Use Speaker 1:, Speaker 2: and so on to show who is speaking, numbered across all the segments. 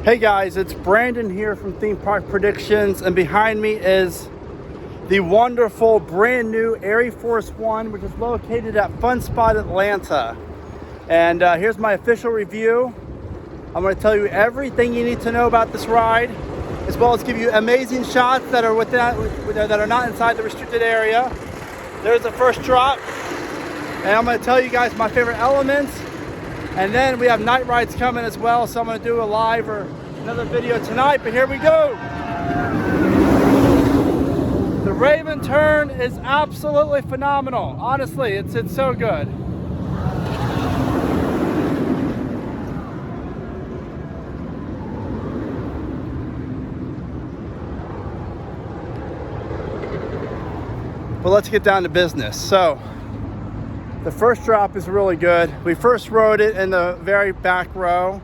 Speaker 1: Hey guys, it's Brandon here from Theme Park Predictions, and behind me is the wonderful brand new ArieForce One, which is located at Fun Spot Atlanta. And here's my official review. I'm going to tell you everything you need to know about this ride, as well as give you amazing shots that are that are not inside the restricted area. There's the first drop, and I'm going to tell you guys my favorite elements. And then we have night rides coming as well, so I'm going to do a live or another video tonight, but here we go. The Raven turn is absolutely phenomenal. Honestly, it's so good. But let's get down to business. So, the first drop is really good. We first rode it in the very back row,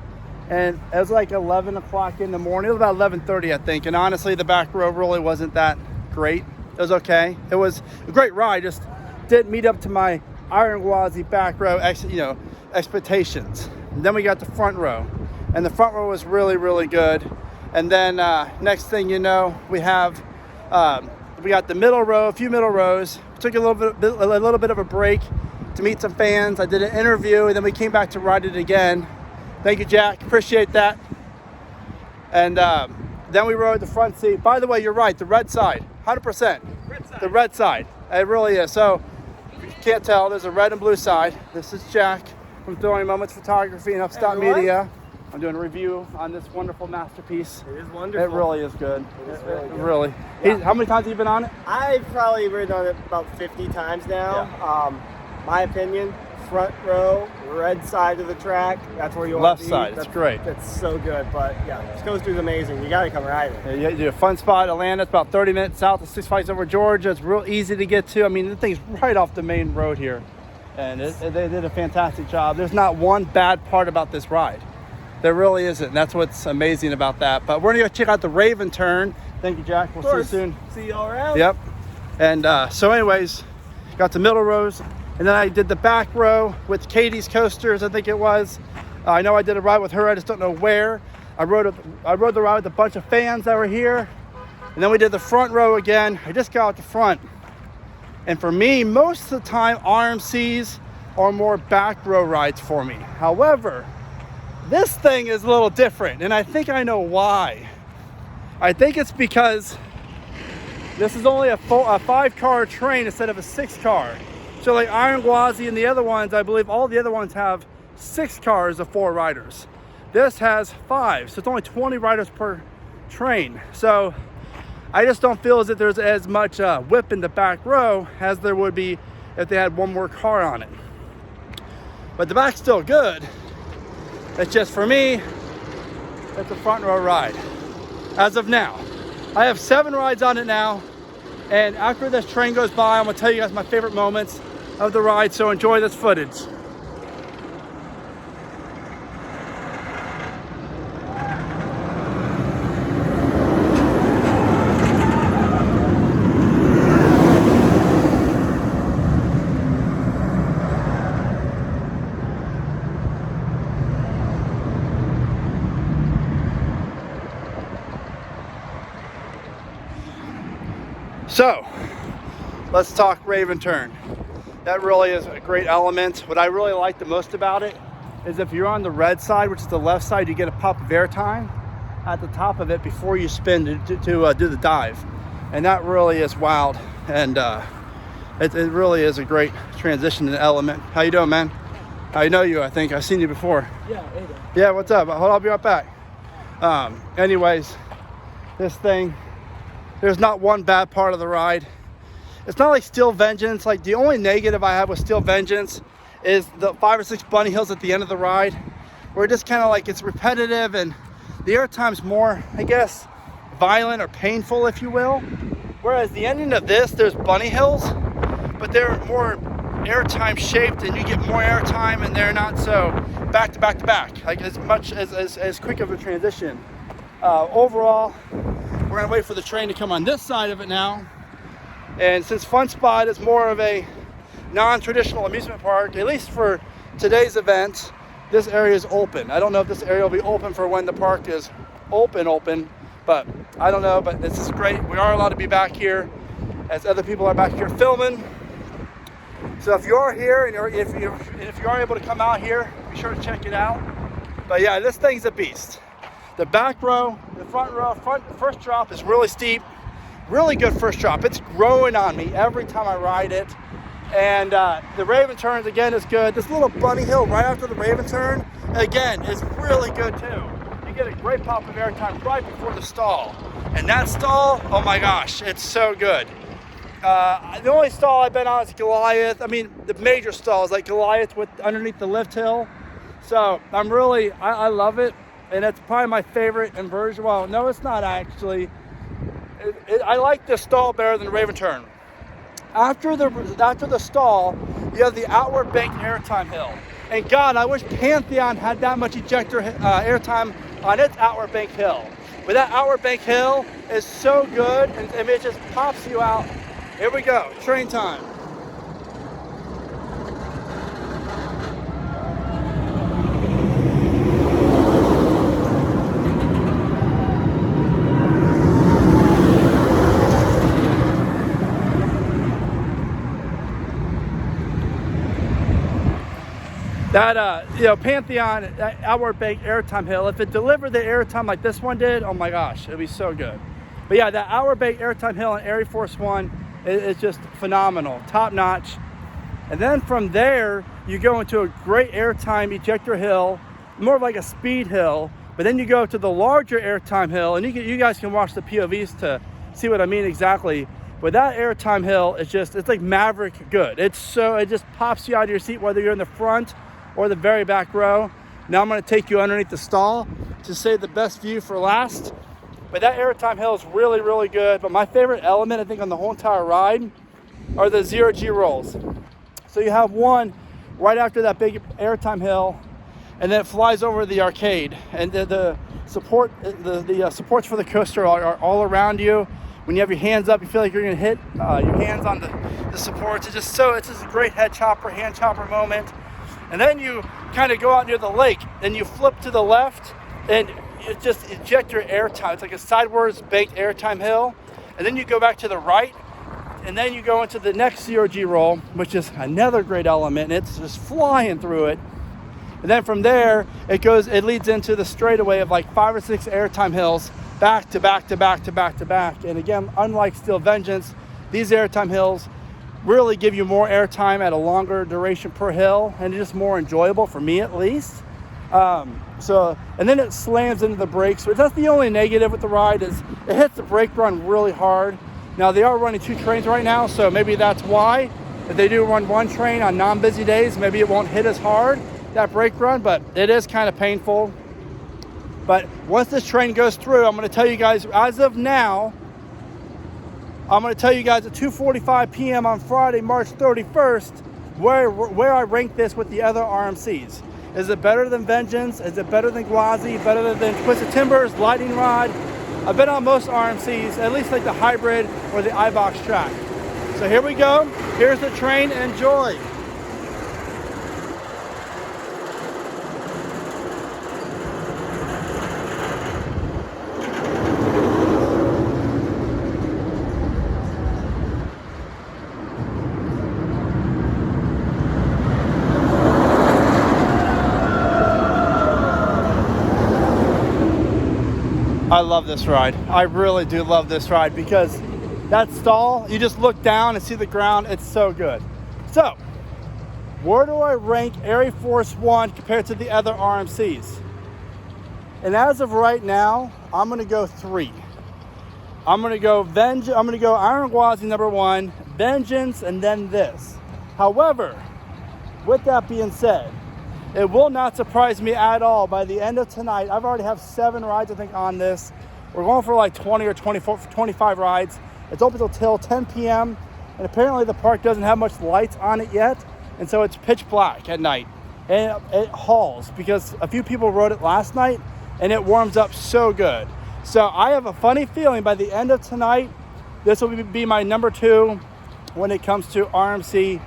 Speaker 1: and it was like 11 o'clock in the morning. It was about 11:30, I think. And honestly, the back row really wasn't that great. It was okay. It was a great ride, just didn't meet up to my Iron Gwazi back row expectations. And then we got the front row, and the front row was really, really good. And then next thing you know, we got the middle row, a few middle rows. We took a little bit of a break to meet some fans. I did an interview, and then we came back to ride it again. Thank you, Jack. Appreciate that. And then we rode the front seat. By the way, you're right. The red side, 100%. The red side. It really is. So if you can't tell, there's a red and blue side. This is Jack from Throwing Moments Photography and Upstart Media. I'm doing a review on this wonderful masterpiece.
Speaker 2: It is wonderful.
Speaker 1: It really is good.
Speaker 2: It is really good.
Speaker 1: Really.
Speaker 2: Yeah.
Speaker 1: How many times have you been on it?
Speaker 2: I've probably ridden on it about 50 times now.
Speaker 1: Yeah.
Speaker 2: My opinion, front row, red side of the track, that's where you want to be.
Speaker 1: Left side, it's great.
Speaker 2: It's so good, but yeah, this coaster is amazing. You got to come ride it.
Speaker 1: Yeah, you do a Fun Spot Atlanta. It's about 30 minutes south of 6 Flags Over Georgia. It's real easy to get to. I mean, the thing's right off the main road here, and they did a fantastic job. There's not one bad part about this ride. There really isn't. That's what's amazing about that. But we're gonna go check out the Raven turn. Thank you, Jack. We'll see you soon.
Speaker 2: See you all around.
Speaker 1: Yep. And so anyways, got the middle rows, and then I did the back row with Katie's coasters, I think it was. I know I did a ride with her, I just don't know where. I rode the ride with a bunch of fans that were here. And then we did the front row again. I just got out the front. And for me, most of the time, RMCs are more back row rides for me. However, this thing is a little different, and I think I know why. I think it's because this is only a 5-car train instead of a 6-car. So like Iron Gwazi and the other ones, I believe all the other ones have 6 cars of 4 riders. This has 5, so it's only 20 riders per train. So I just don't feel as if there's as much whip in the back row as there would be if they had one more car on it. But the back's still good. It's just, for me, it's a front row ride as of now. I have 7 rides on it now, and after this train goes by, I'm gonna tell you guys my favorite moments of the ride, so enjoy this footage. So, let's talk Raven turn. That really is a great element. What I really like the most about it is if you're on the red side, which is the left side, you get a pop of airtime at the top of it before you spin to do the dive. And that really is wild. And it really is a great transition element. How you doing, man? I know you, I think. I've seen you before.
Speaker 2: Yeah, hey there.
Speaker 1: Yeah, what's up? Hold on, I'll be right back. Anyways, this thing, there's not one bad part of the ride. It's not like Steel Vengeance. Like, the only negative I have with Steel Vengeance is the 5 or 6 bunny hills at the end of the ride, where it just kind of like, it's repetitive, and the airtime's more, I guess, violent or painful, if you will. Whereas the ending of this, there's bunny hills, but they're more airtime shaped, and you get more airtime, and they're not so back to back to back, like as quick of a transition. Overall, we're gonna wait for the train to come on this side of it now. And since Fun Spot is more of a non-traditional amusement park, at least for today's event, this area is open. I don't know if this area will be open for when the park is open, but I don't know, but this is great. We are allowed to be back here as other people are back here filming. So if you are here and if you are able to come out here, be sure to check it out. But yeah, this thing's a beast. The back row, the front row, first drop is really steep. Really good first drop. It's growing on me every time I ride it. And the Raven turns, again, is good. This little bunny hill right after the Raven turn, again, is really good too. You get a great pop of airtime right before the stall. And that stall, oh my gosh, it's so good. The only stall I've been on is Goliath. I mean, the major stalls like Goliath with underneath the lift hill. So I love it. And it's probably my favorite inversion. Well, no, it's not actually. I like this stall better than the Raven turn. After the stall, you have the outward banked airtime hill. And God, I wish Pantheon had that much ejector airtime on its outward bank hill. But that outward bank hill is so good, and I mean, it just pops you out. Here we go, train time. That, Pantheon, that outward bank airtime hill, if it delivered the airtime like this one did, oh my gosh, it'd be so good. But yeah, that outward bank airtime hill on ArieForce One is just phenomenal, top notch. And then from there, you go into a great airtime ejector hill, more of like a speed hill, but then you go to the larger airtime hill, and you guys can watch the POVs to see what I mean exactly. But that airtime hill is it's like Maverick good. It just pops you out of your seat, whether you're in the front or the very back row. Now I'm gonna take you underneath the stall to save the best view for last. But that airtime hill is really, really good. But my favorite element, I think, on the whole entire ride are the 0G rolls. So you have one right after that big airtime hill, and then it flies over the arcade. And the supports for the coaster are all around you. When you have your hands up, you feel like you're gonna hit your hands on the supports. It's just a great hand chopper moment. And then you kind of go out near the lake, and you flip to the left, and you just eject your airtime. It's like a sideways baked airtime hill. And then you go back to the right, and then you go into the next 0G roll, which is another great element, and it's just flying through it. And then from there, it leads into the straightaway of like 5 or 6 airtime hills, back to back to back to back to back. And again, unlike Steel Vengeance, these airtime hills really give you more airtime at a longer duration per hill, and it's just more enjoyable for me at least. And then it slams into the brakes. So that's the only negative with the ride, is it hits the brake run really hard. Now they are running 2 trains right now, so maybe that's why. If they do run 1 train on non-busy days, maybe it won't hit as hard, that brake run, but it is kind of painful. But once this train goes through, I'm going to tell you guys, as of now, I'm going to tell you guys at 2:45 p.m. on Friday, March 31st, where I rank this with the other RMCs. Is it better than Vengeance? Is it better than Gwazi? Better than Twisted Timbers, Lightning Rod? I've been on most RMCs, at least like the hybrid or the iBox track. So here we go. Here's the train. Enjoy. I love this ride. I really do love this ride, because that stall, you just look down and see the ground. It's so good. So, where do I rank ArieForce One compared to the other RMCs? And as of right now, I'm gonna go 3. I'm gonna go Iron Gwazi number 1, Vengeance, and then this. However, with that being said, it will not surprise me at all. By the end of tonight, I've already have 7 rides, I think, on this. We're going for like 20 or 25 rides. It's open till 10 p.m. And apparently the park doesn't have much lights on it yet. And so it's pitch black at night. And it hauls, because a few people rode it last night, and it warms up so good. So I have a funny feeling by the end of tonight, this will be my number 2 when it comes to RMC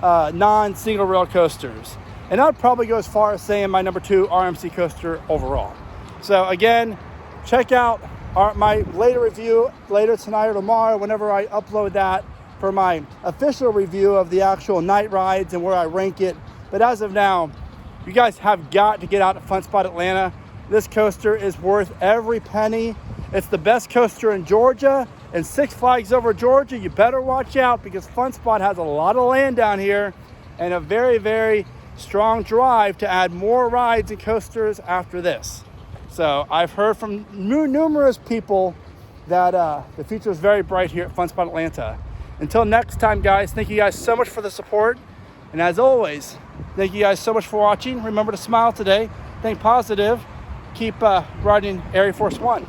Speaker 1: non-single rail coasters. And I'd probably go as far as saying my number 2 RMC coaster overall. So again, check out my later review later tonight or tomorrow, whenever I upload that, for my official review of the actual night rides and where I rank it. But as of now, you guys have got to get out to Fun Spot Atlanta. This coaster is worth every penny. It's the best coaster in Georgia, and Six Flags Over Georgia, you better watch out, because Fun Spot has a lot of land down here and a very, very strong drive to add more rides and coasters after this. So I've heard from numerous people that the future is very bright here at Fun Spot Atlanta. Until next time, guys, thank you guys so much for the support. And as always, thank you guys so much for watching. Remember to smile today, think positive, keep riding ArieForce One.